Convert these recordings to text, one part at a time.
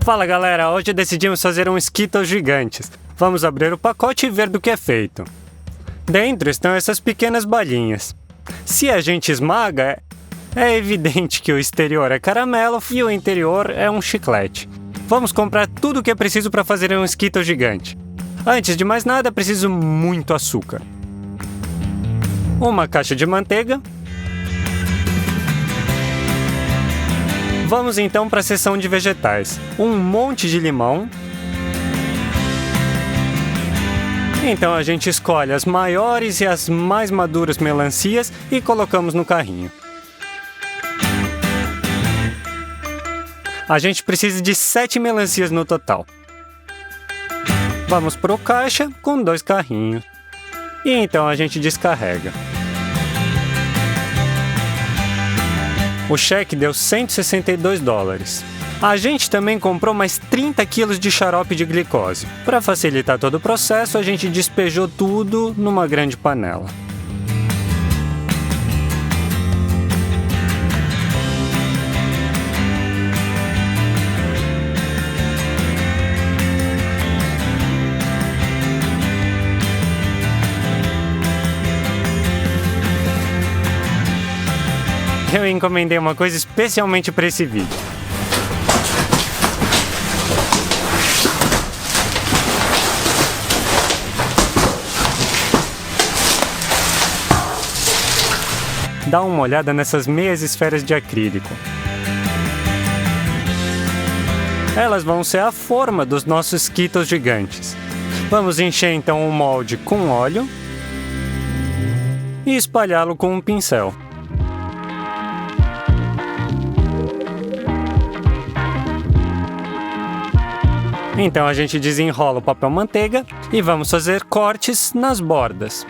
Fala galera, hoje decidimos fazer um Skittles gigantes. Vamos abrir o pacote e ver do que é feito. Dentro estão essas pequenas balinhas. Se a gente esmaga, é evidente que o exterior é caramelo e o interior é um chiclete. Vamos comprar tudo o que é preciso para fazer um Skittles gigante. Antes de mais nada, é preciso muito açúcar. Uma caixa de manteiga. Vamos então para a seção de vegetais. Um monte de limão. Então a gente escolhe as maiores e as mais maduras melancias e colocamos no carrinho. A gente precisa de 7 melancias no total. Vamos para o caixa com 2 carrinhos. E então a gente descarrega. O cheque deu $162. A gente também comprou mais 30 quilos de xarope de glicose. Para facilitar todo o processo, a gente despejou tudo numa grande panela. Eu encomendei uma coisa especialmente para esse vídeo. Dá uma olhada nessas meias esferas de acrílico. Elas vão ser a forma dos nossos Skittles gigantes. Vamos encher então o molde com óleo e espalhá-lo com um pincel. Então a gente desenrola o papel manteiga e vamos fazer cortes nas bordas.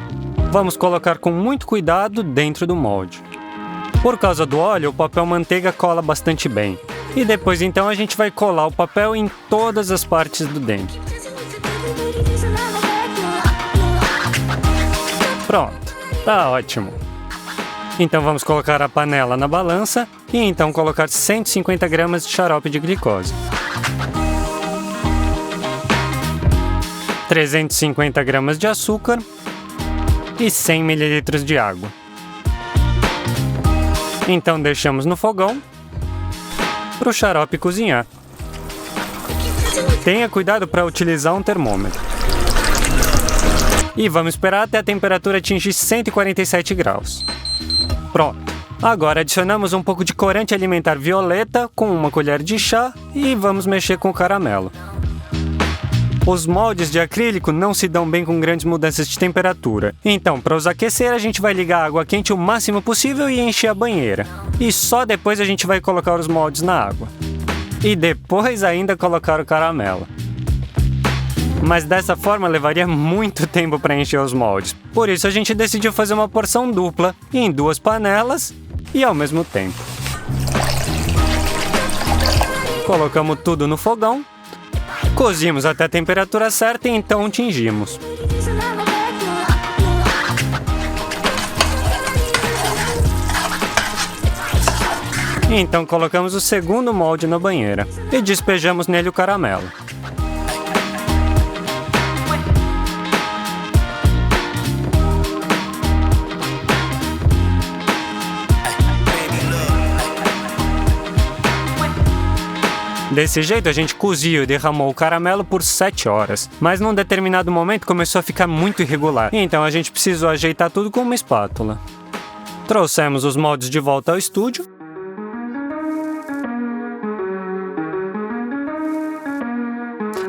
Vamos colocar com muito cuidado dentro do molde. Por causa do óleo, o papel manteiga cola bastante bem. E depois então a gente vai colar o papel em todas as partes do dente. Pronto, tá ótimo. Então vamos colocar a panela na balança e então colocar 150 gramas de xarope de glicose. 350 gramas de açúcar e 100 ml de água. Então deixamos no fogão para o xarope cozinhar. Tenha cuidado para utilizar um termômetro. E vamos esperar até a temperatura atingir 147 graus. Pronto. Agora adicionamos um pouco de corante alimentar violeta com uma colher de chá e vamos mexer com o caramelo. Os moldes de acrílico não se dão bem com grandes mudanças de temperatura. Então, para os aquecer, a gente vai ligar a água quente o máximo possível e encher a banheira. E só depois a gente vai colocar os moldes na água. E depois ainda colocar o caramelo. Mas dessa forma levaria muito tempo para encher os moldes. Por isso a gente decidiu fazer uma porção dupla, em 2 panelas e ao mesmo tempo. Colocamos tudo no fogão. Cozimos até a temperatura certa e então tingimos. Então colocamos o segundo molde na banheira e despejamos nele o caramelo. Desse jeito a gente coziu e derramou o caramelo por 7 horas, mas num determinado momento começou a ficar muito irregular, então a gente precisou ajeitar tudo com uma espátula. Trouxemos os moldes de volta ao estúdio.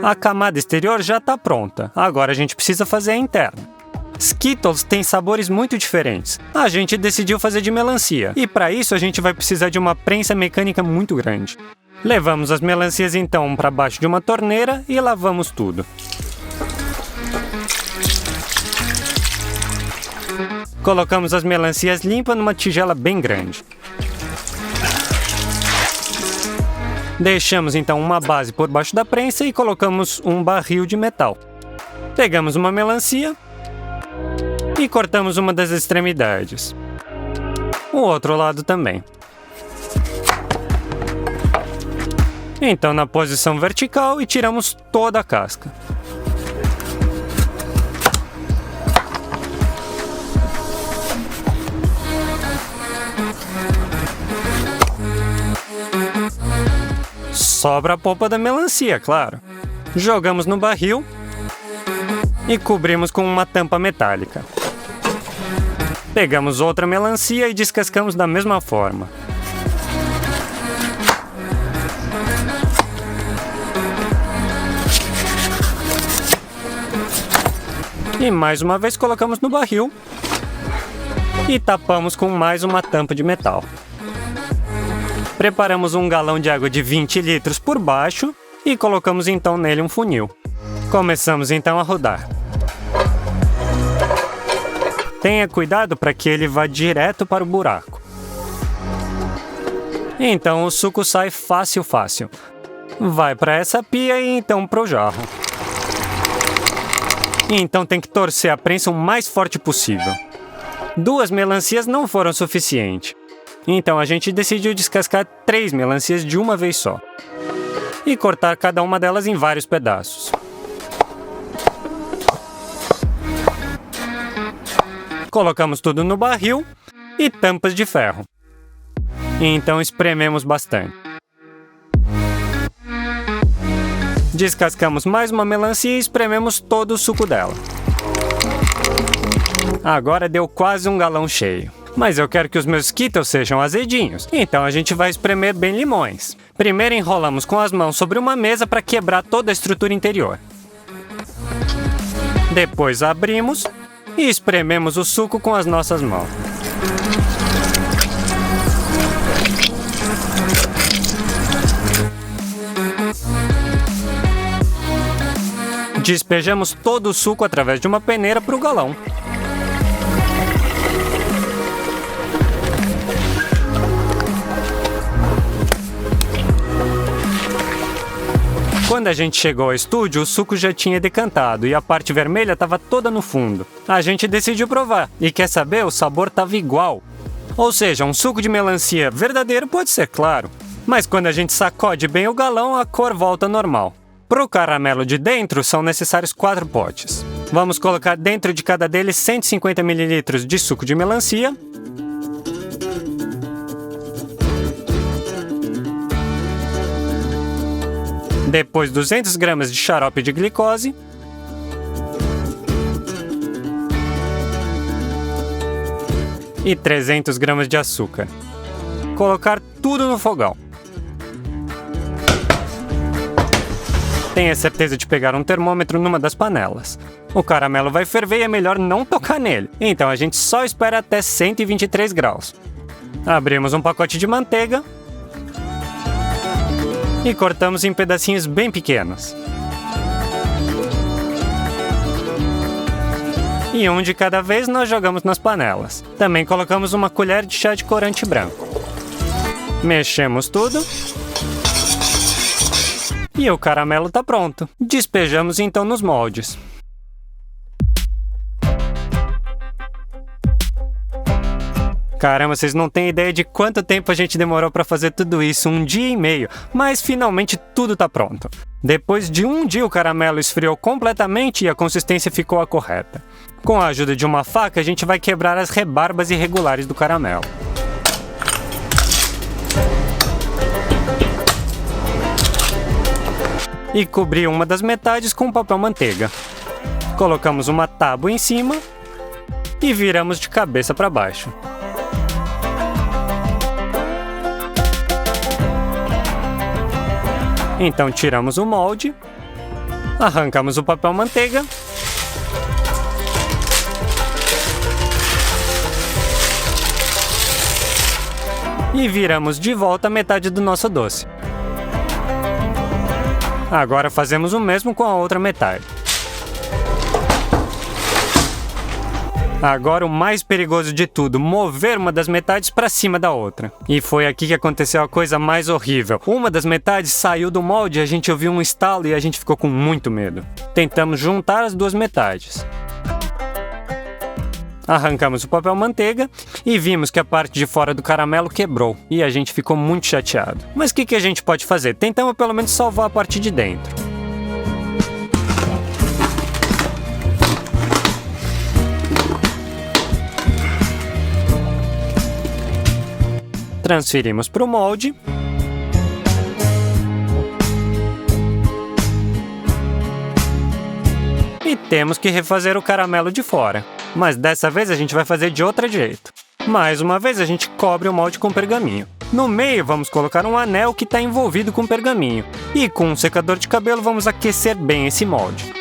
A camada exterior já está pronta, agora a gente precisa fazer a interna. Skittles tem sabores muito diferentes. A gente decidiu fazer de melancia, e para isso a gente vai precisar de uma prensa mecânica muito grande. Levamos as melancias então para baixo de uma torneira e lavamos tudo. Colocamos as melancias limpas numa tigela bem grande. Deixamos então uma base por baixo da prensa e colocamos um barril de metal. Pegamos uma melancia e cortamos uma das extremidades. O outro lado também. Então, na posição vertical e tiramos toda a casca. Sobra a polpa da melancia, claro. Jogamos no barril e cobrimos com uma tampa metálica. Pegamos outra melancia e descascamos da mesma forma. E mais uma vez colocamos no barril e tapamos com mais uma tampa de metal. Preparamos um galão de água de 20 litros por baixo e colocamos então nele um funil. Começamos então a rodar. Tenha cuidado para que ele vá direto para o buraco. Então o suco sai fácil. Vai para essa pia e então para o jarro. Então tem que torcer a prensa o mais forte possível. 2 melancias não foram suficiente. Então a gente decidiu descascar 3 melancias de uma vez só. E cortar cada uma delas em vários pedaços. Colocamos tudo no barril e tampas de ferro. E então esprememos bastante. Descascamos mais uma melancia e esprememos todo o suco dela. Agora deu quase um galão cheio. Mas eu quero que os meus Skittles sejam azedinhos, então a gente vai espremer bem limões. Primeiro enrolamos com as mãos sobre uma mesa para quebrar toda a estrutura interior. Depois abrimos e esprememos o suco com as nossas mãos. Despejamos todo o suco através de uma peneira para o galão. Quando a gente chegou ao estúdio, o suco já tinha decantado e a parte vermelha estava toda no fundo. A gente decidiu provar e quer saber, o sabor estava igual. Ou seja, um suco de melancia verdadeiro pode ser claro, mas quando a gente sacode bem o galão, a cor volta ao normal. Para o caramelo de dentro, são necessários 4 potes. Vamos colocar dentro de cada deles 150 ml de suco de melancia, depois 200 gramas de xarope de glicose, e 300 gramas de açúcar. Colocar tudo no fogão. Tenha certeza de pegar um termômetro numa das panelas. O caramelo vai ferver e é melhor não tocar nele, então a gente só espera até 123 graus. Abrimos um pacote de manteiga e cortamos em pedacinhos bem pequenos. E um de cada vez nós jogamos nas panelas. Também colocamos uma colher de chá de corante branco. Mexemos tudo. E o caramelo está pronto. Despejamos então nos moldes. Caramba, vocês não têm ideia de quanto tempo a gente demorou para fazer tudo isso, 1 dia e meio, mas finalmente tudo está pronto. Depois de 1 dia o caramelo esfriou completamente e a consistência ficou a correta. Com a ajuda de uma faca, a gente vai quebrar as rebarbas irregulares do caramelo. E cobrir uma das metades com papel manteiga. Colocamos uma tábua em cima e viramos de cabeça para baixo. Então tiramos o molde, arrancamos o papel manteiga e viramos de volta a metade do nosso doce. Agora fazemos o mesmo com a outra metade. Agora o mais perigoso de tudo, mover uma das metades para cima da outra. E foi aqui que aconteceu a coisa mais horrível. Uma das metades saiu do molde, a gente ouviu um estalo e a gente ficou com muito medo. Tentamos juntar as duas metades. Arrancamos o papel manteiga e vimos que a parte de fora do caramelo quebrou e a gente ficou muito chateado. Mas o que a gente pode fazer? Tentamos pelo menos salvar a parte de dentro. Transferimos para o molde. E temos que refazer o caramelo de fora. Mas dessa vez a gente vai fazer de outro jeito. Mais uma vez a gente cobre o molde com pergaminho. No meio vamos colocar um anel que está envolvido com pergaminho. E com um secador de cabelo vamos aquecer bem esse molde.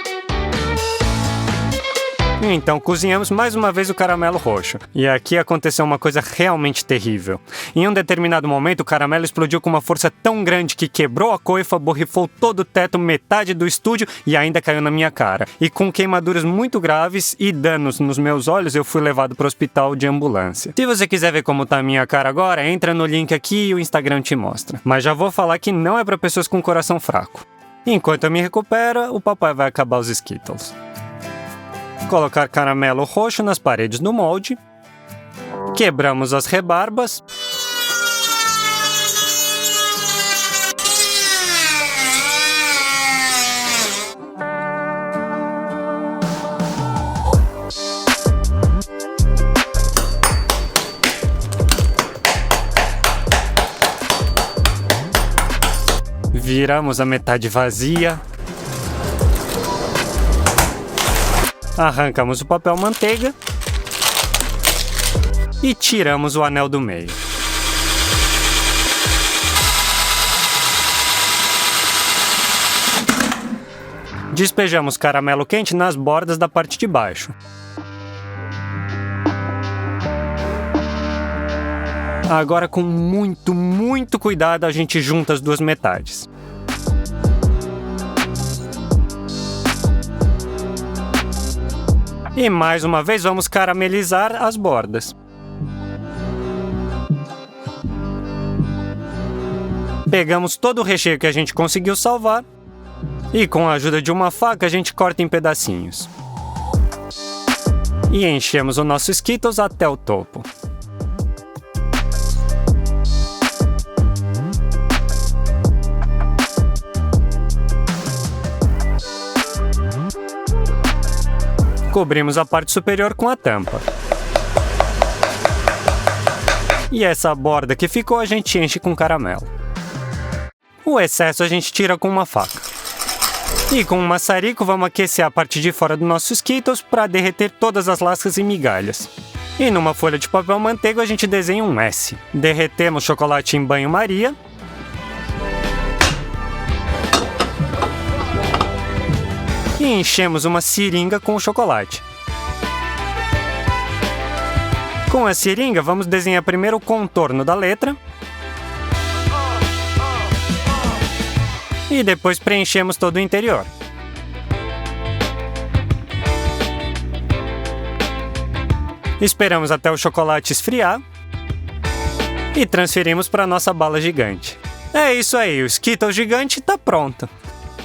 Então cozinhamos mais uma vez o caramelo roxo. E aqui aconteceu uma coisa realmente terrível. Em um determinado momento o caramelo explodiu com uma força tão grande que quebrou a coifa, borrifou todo o teto, metade do estúdio e ainda caiu na minha cara. E com queimaduras muito graves e danos nos meus olhos eu fui levado para o hospital de ambulância. Se você quiser ver como tá a minha cara agora, entra no link aqui e o Instagram te mostra. Mas já vou falar que não é para pessoas com coração fraco. Enquanto eu me recupero, o papai vai acabar os Skittles. Colocar caramelo roxo nas paredes do molde. Quebramos as rebarbas. Viramos a metade vazia. Arrancamos o papel manteiga e tiramos o anel do meio. Despejamos caramelo quente nas bordas da parte de baixo. Agora, com muito cuidado, a gente junta as duas metades. E mais uma vez vamos caramelizar as bordas. Pegamos todo o recheio que a gente conseguiu salvar e com a ajuda de uma faca a gente corta em pedacinhos. E enchemos o nosso Skittles até o topo. Cobrimos a parte superior com a tampa. E essa borda que ficou a gente enche com caramelo. O excesso a gente tira com uma faca. E com um maçarico vamos aquecer a parte de fora do nosso Skittles para derreter todas as lascas e migalhas. E numa folha de papel manteiga a gente desenha um S. Derretemos chocolate em banho-maria. E enchemos uma seringa com o chocolate. Com a seringa, vamos desenhar primeiro o contorno da letra. E depois preenchemos todo o interior. Esperamos até o chocolate esfriar. E transferimos para a nossa bala gigante. É isso aí, o Skittles gigante está pronto.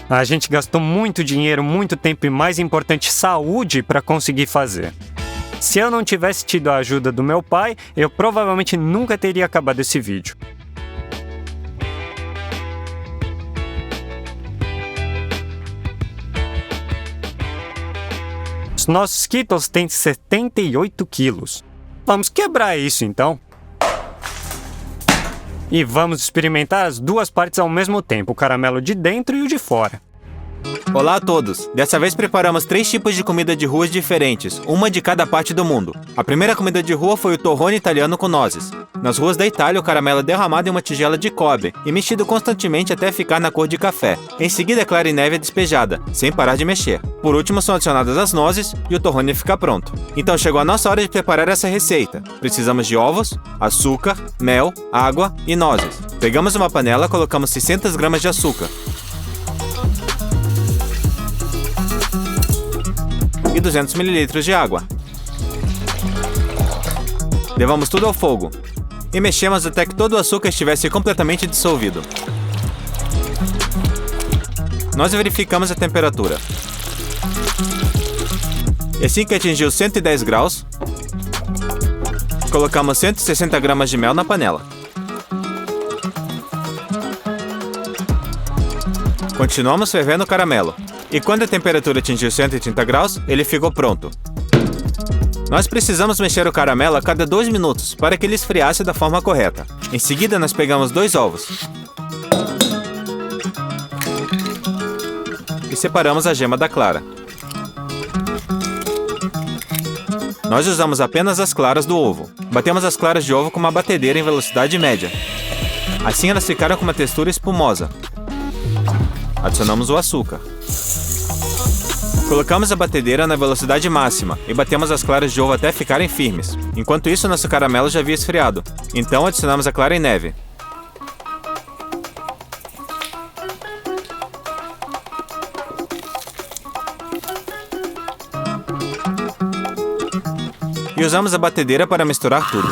A gente gastou muito dinheiro, muito tempo e, mais importante, saúde para conseguir fazer. Se eu não tivesse tido a ajuda do meu pai, eu provavelmente nunca teria acabado esse vídeo. Os nossos Skittles têm 78 quilos. Vamos quebrar isso então. E vamos experimentar as duas partes ao mesmo tempo, o caramelo de dentro e o de fora. Olá a todos! Dessa vez preparamos 3 tipos de comida de ruas diferentes, uma de cada parte do mundo. A primeira comida de rua foi o torrone italiano com nozes. Nas ruas da Itália, o caramelo é derramado em uma tigela de cobre e mexido constantemente até ficar na cor de café. Em seguida, a clara em neve é despejada, sem parar de mexer. Por último, são adicionadas as nozes e o torrone fica pronto. Então chegou a nossa hora de preparar essa receita. Precisamos de ovos, açúcar, mel, água e nozes. Pegamos uma panela, colocamos 600 gramas de açúcar e 200 ml de água. Levamos tudo ao fogo e mexemos até que todo o açúcar estivesse completamente dissolvido. Nós verificamos a temperatura. E assim que atingiu 110 graus, Colocamos 160 gramas de mel na panela. Continuamos fervendo o caramelo. E quando a temperatura atingiu 130 graus, ele ficou pronto. Nós precisamos mexer o caramelo a cada 2 minutos para que ele esfriasse da forma correta. Em seguida, nós pegamos 2 ovos e separamos a gema da clara. Nós usamos apenas as claras do ovo. Batemos as claras de ovo com uma batedeira em velocidade média. Assim elas ficaram com uma textura espumosa. Adicionamos o açúcar. Colocamos a batedeira na velocidade máxima e batemos as claras de ovo até ficarem firmes. Enquanto isso, nosso caramelo já havia esfriado. Então adicionamos a clara em neve. E usamos a batedeira para misturar tudo.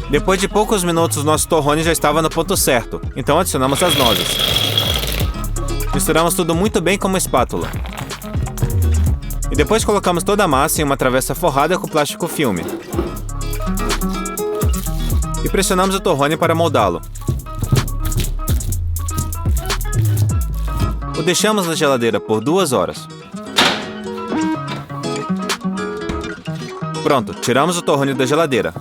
Depois de poucos minutos, nosso torrone já estava no ponto certo, então adicionamos as nozes. Misturamos tudo muito bem com uma espátula. E depois colocamos toda a massa em uma travessa forrada com plástico filme. E pressionamos o torrone para moldá-lo. O deixamos na geladeira por 2 horas. Pronto, tiramos o torrone da geladeira.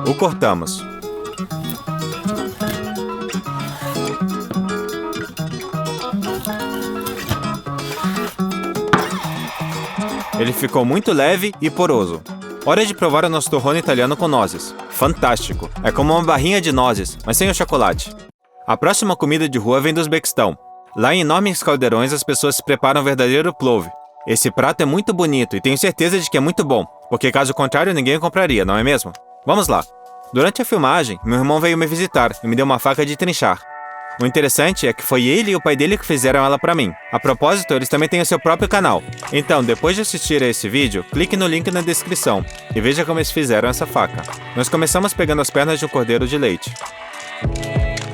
O cortamos. Ele ficou muito leve e poroso. Hora de provar o nosso torrone italiano com nozes. Fantástico! É como uma barrinha de nozes, mas sem o chocolate. A próxima comida de rua vem do Uzbequistão. Lá em enormes caldeirões as pessoas se preparam um verdadeiro plov. Esse prato é muito bonito e tenho certeza de que é muito bom, porque caso contrário ninguém o compraria, não é mesmo? Vamos lá! Durante a filmagem, meu irmão veio me visitar e me deu uma faca de trinchar. O interessante é que foi ele e o pai dele que fizeram ela pra mim. A propósito, eles também têm o seu próprio canal. Então, depois de assistir a esse vídeo, clique no link na descrição e veja como eles fizeram essa faca. Nós começamos pegando as pernas de um cordeiro de leite.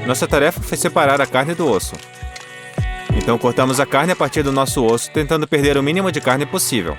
Nossa tarefa foi separar a carne do osso. Então cortamos a carne a partir do nosso osso, tentando perder o mínimo de carne possível.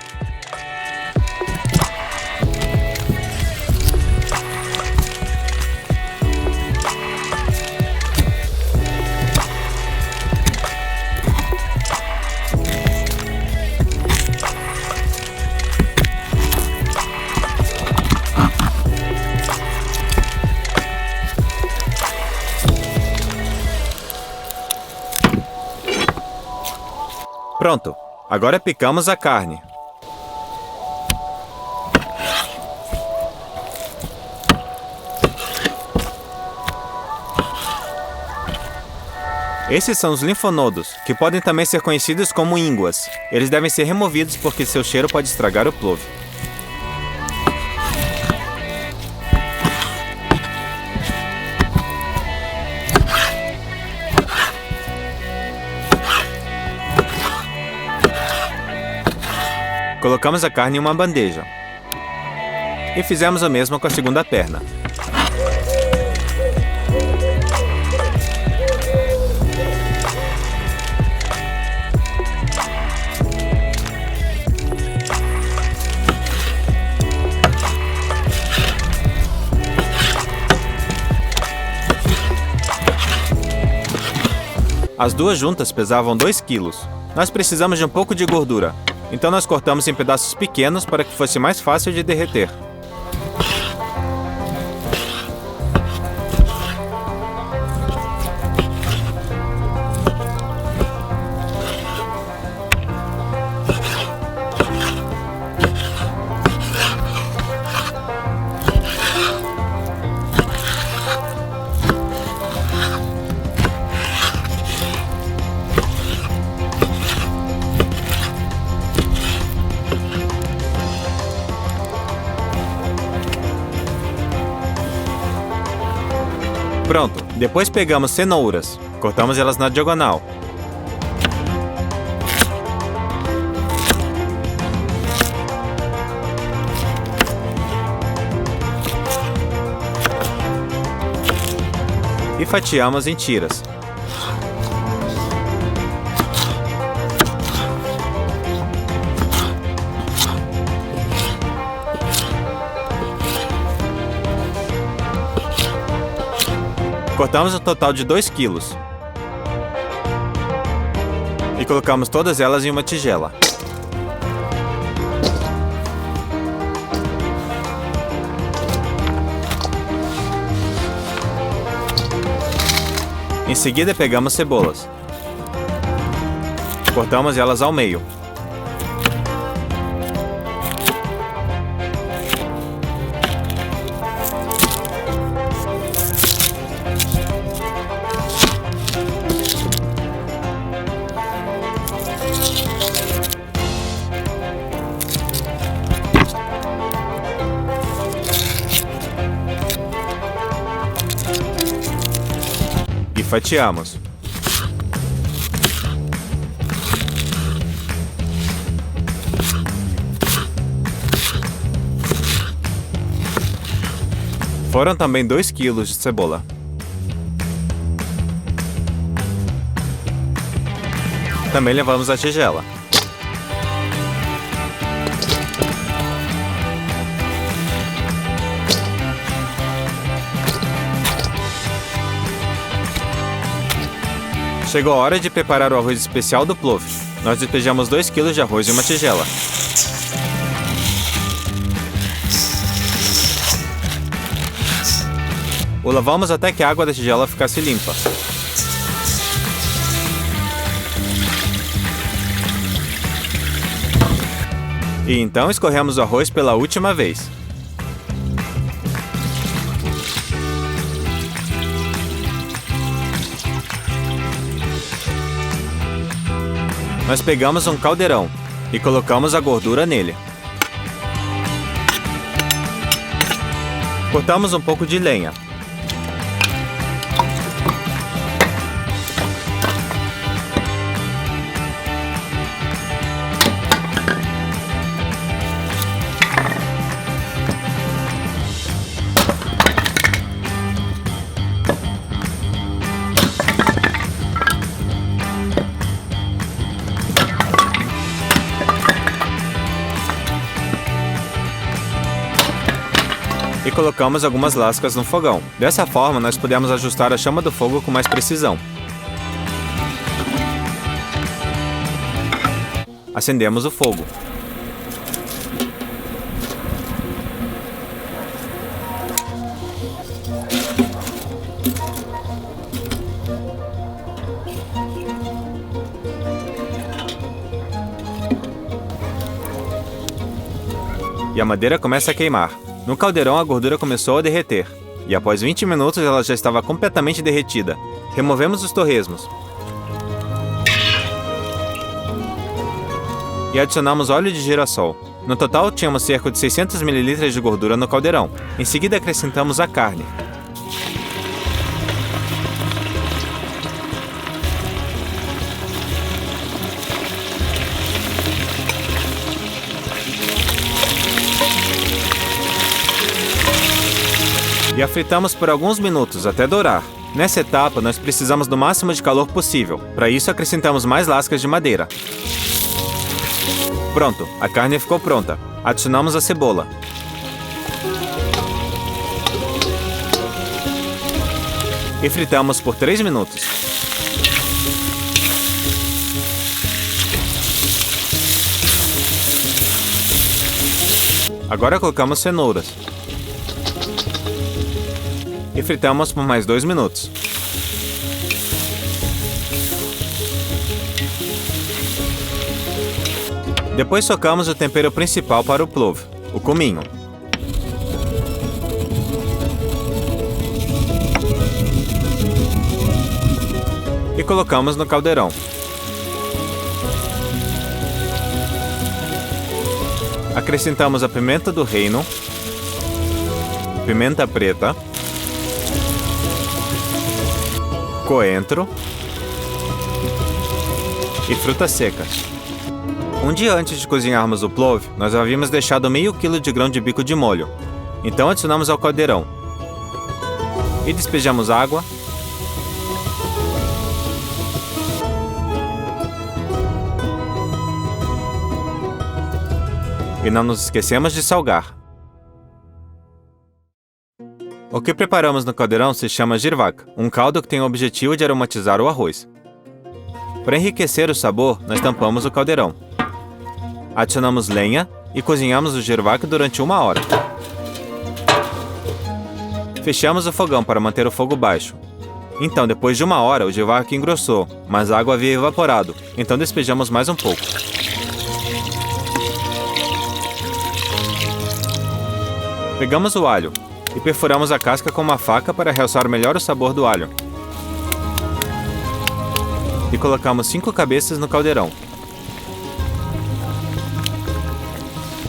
Pronto, agora picamos a carne. Esses são os linfonodos, que podem também ser conhecidos como ínguas. Eles devem ser removidos porque seu cheiro pode estragar o plov. Colocamos a carne em uma bandeja. E fizemos o mesmo com a segunda perna. As duas juntas pesavam 2 quilos. Nós precisamos de um pouco de gordura. Então nós cortamos em pedaços pequenos para que fosse mais fácil de derreter. Pronto, depois pegamos cenouras, cortamos elas na diagonal. e fatiamos em tiras. Cortamos um total de 2 quilos. E colocamos todas elas em uma tigela. Em seguida, pegamos cebolas. Cortamos elas ao meio. E fatiamos. Foram também 2 quilos de cebola. Também levamos a tigela. Chegou a hora de preparar o arroz especial do plov. Nós despejamos 2 kg de arroz em uma tigela. O lavamos até que a água da tigela ficasse limpa. E então escorremos o arroz pela última vez. Nós pegamos um caldeirão e colocamos a gordura nele. Cortamos um pouco de lenha. E colocamos algumas lascas no fogão. Dessa forma, nós podemos ajustar a chama do fogo com mais precisão. Acendemos o fogo. E a madeira começa a queimar. No caldeirão, a gordura começou a derreter, e após 20 minutos ela já estava completamente derretida. Removemos os torresmos. E adicionamos óleo de girassol. No total, tínhamos cerca de 600 ml de gordura no caldeirão. Em seguida, acrescentamos a carne. E a fritamos por alguns minutos até dourar. Nessa etapa, nós precisamos do máximo de calor possível. Para isso, acrescentamos mais lascas de madeira. Pronto, a carne ficou pronta. Adicionamos a cebola. E fritamos por 3 minutos. Agora colocamos cenouras. E fritamos por mais 2 minutos. Depois socamos o tempero principal para o plov, o cominho. E colocamos no caldeirão. Acrescentamos a pimenta do reino, pimenta preta, coentro e frutas secas. Um dia antes de cozinharmos o plov, nós havíamos deixado meio quilo de grão de bico de molho. Então adicionamos ao caldeirão e despejamos água E não nos esquecemos de salgar. O que preparamos no caldeirão se chama girvak, um caldo que tem o objetivo de aromatizar o arroz. Para enriquecer o sabor, nós tampamos o caldeirão. Adicionamos lenha e cozinhamos o girvak durante 1 hora. Fechamos o fogão para manter o fogo baixo. Então, depois de 1 hora, o girvak engrossou, mas a água havia evaporado, então despejamos mais um pouco. Pegamos o alho e perfuramos a casca com uma faca para realçar melhor o sabor do alho. E colocamos 5 cabeças no caldeirão.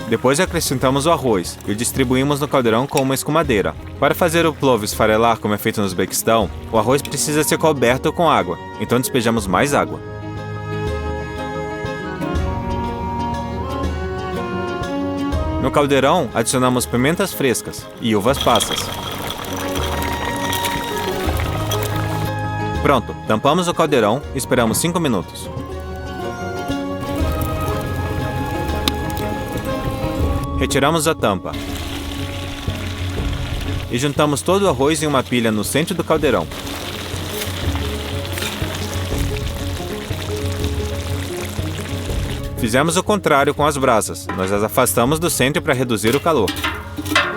Depois acrescentamos o arroz e o distribuímos no caldeirão com uma escumadeira. Para fazer o plov esfarelar como é feito no Uzbequistão, o arroz precisa ser coberto com água, então despejamos mais água. No caldeirão, adicionamos pimentas frescas e uvas passas. Pronto, tampamos o caldeirão e esperamos 5 minutos. Retiramos a tampa. E juntamos todo o arroz em uma pilha no centro do caldeirão. Fizemos o contrário com as brasas. Nós as afastamos do centro para reduzir o calor.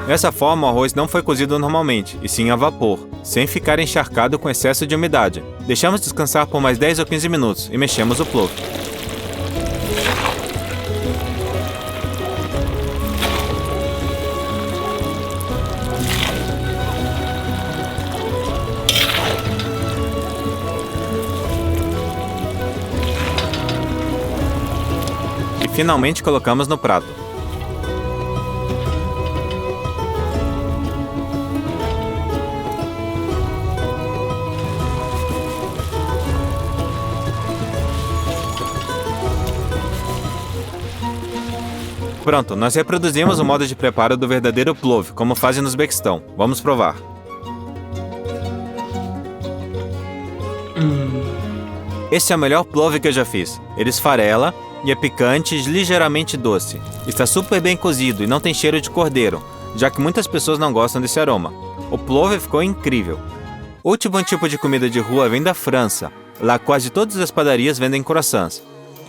Dessa forma, o arroz não foi cozido normalmente, e sim a vapor, sem ficar encharcado com excesso de umidade. Deixamos descansar por mais 10 ou 15 minutos e mexemos o plov. Finalmente colocamos no prato. Pronto, nós reproduzimos o modo de preparo do verdadeiro plov, como fazem no Uzbequistão. Vamos provar. Esse é o melhor plov que eu já fiz. Ele esfarela e é picante e ligeiramente doce. Está super bem cozido e não tem cheiro de cordeiro, já que muitas pessoas não gostam desse aroma. O plov ficou incrível. O último tipo de comida de rua vem da França. Lá quase todas as padarias vendem croissants.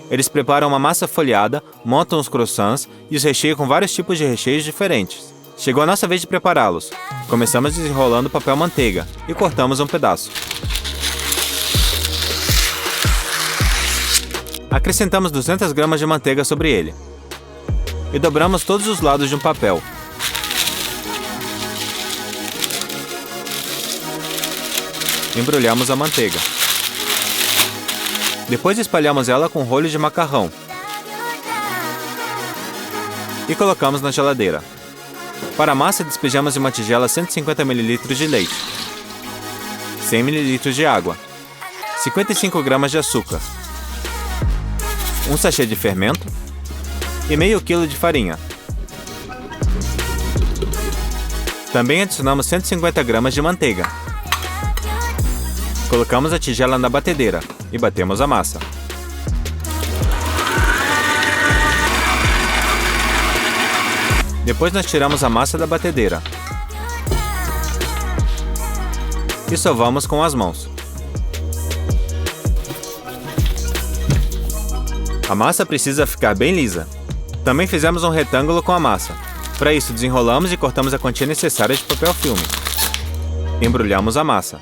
Eles preparam uma massa folhada, montam os croissants e os recheiam com vários tipos de recheios diferentes. Chegou a nossa vez de prepará-los. Começamos desenrolando papel manteiga e cortamos um pedaço. Acrescentamos 200 gramas de manteiga sobre ele. E dobramos todos os lados de um papel. Embrulhamos a manteiga. Depois espalhamos ela com rolho de macarrão. E colocamos na geladeira. Para a massa, despejamos em uma tigela 150 ml de leite, 100 ml de água, 55 gramas de açúcar, um sachê de fermento e meio quilo de farinha. Também adicionamos 150 gramas de manteiga. Colocamos a tigela na batedeira e batemos a massa. Depois nós tiramos a massa da batedeira e sovamos com as mãos. A massa precisa ficar bem lisa. Também fizemos um retângulo com a massa. Para isso, desenrolamos e cortamos a quantia necessária de papel filme. Embrulhamos a massa.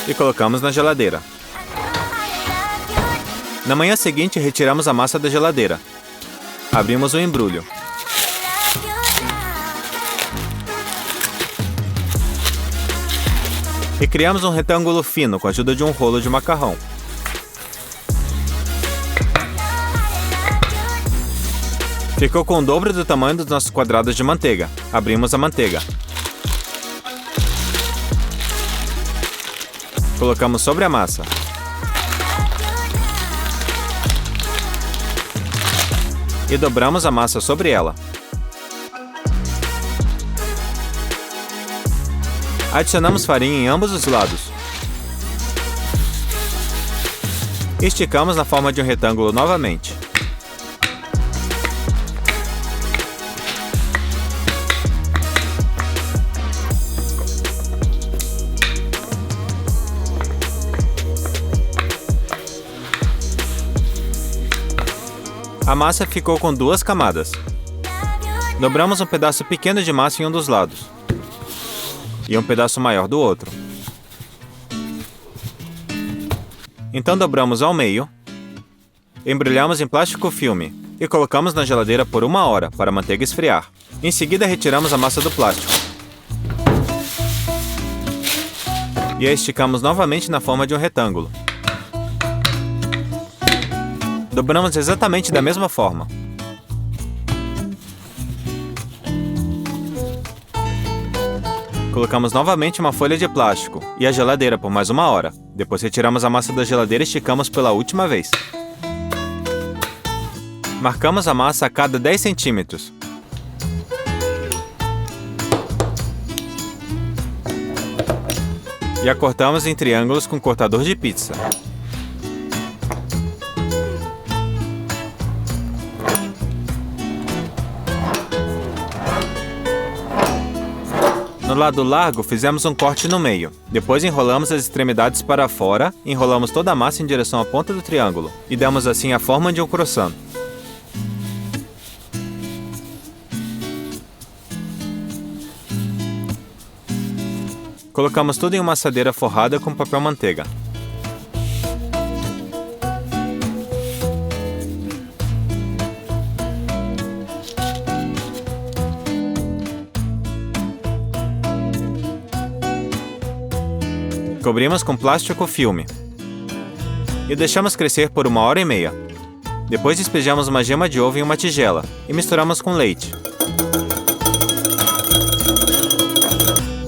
E colocamos na geladeira. Na manhã seguinte, retiramos a massa da geladeira. Abrimos o embrulho. E criamos um retângulo fino com a ajuda de um rolo de macarrão. Ficou com o dobro do tamanho dos nossos quadrados de manteiga. Abrimos a manteiga. Colocamos sobre a massa. E dobramos a massa sobre ela. Adicionamos farinha em ambos os lados. Esticamos na forma de um retângulo novamente. A massa ficou com 2 camadas. Dobramos um pedaço pequeno de massa em um dos lados e um pedaço maior do outro. Então dobramos ao meio, embrulhamos em plástico filme e colocamos na geladeira por 1 hora para a manteiga esfriar. Em seguida retiramos a massa do plástico e a esticamos novamente na forma de um retângulo. Dobramos exatamente da mesma forma. Colocamos novamente uma folha de plástico e a geladeira por mais 1 hora. Depois retiramos a massa da geladeira e esticamos pela última vez. Marcamos a massa a cada 10 centímetros. E a cortamos em triângulos com cortador de pizza. No lado largo, fizemos um corte no meio. Depois enrolamos as extremidades para fora, enrolamos toda a massa em direção à ponta do triângulo e demos assim a forma de um croissant. Colocamos tudo em uma assadeira forrada com papel manteiga. Cobrimos com plástico filme e deixamos crescer por 1h30. Depois despejamos uma gema de ovo em uma tigela e misturamos com leite.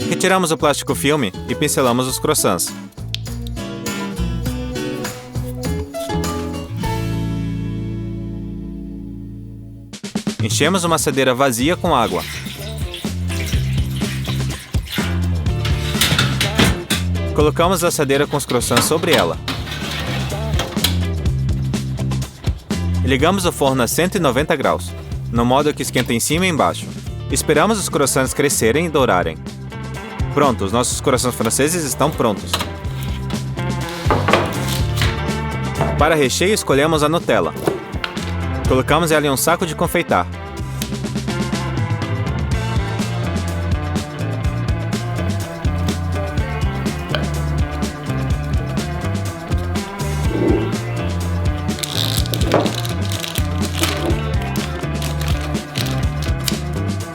Retiramos o plástico filme e pincelamos os croissants. Enchemos uma assadeira vazia com água. Colocamos a assadeira com os croissants sobre ela. E ligamos o forno a 190 graus, no modo que esquenta em cima e embaixo. Esperamos os croissants crescerem e dourarem. Pronto, os nossos croissants franceses estão prontos. Para recheio, escolhemos a Nutella. Colocamos ela em um saco de confeitar.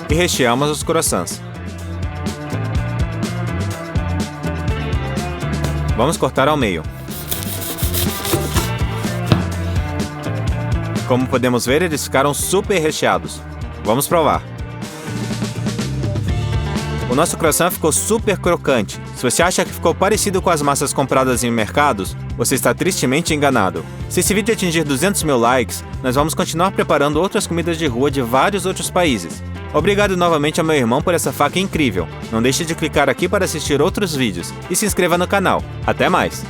E recheamos os croissants. Vamos cortar ao meio. Como podemos ver, eles ficaram super recheados. Vamos provar. O nosso croissant ficou super crocante. Se você acha que ficou parecido com as massas compradas em mercados, você está tristemente enganado. Se esse vídeo atingir 200 mil likes, nós vamos continuar preparando outras comidas de rua de vários outros países. Obrigado novamente ao meu irmão por essa faca incrível. Não deixe de clicar aqui para assistir outros vídeos e se inscreva no canal. Até mais!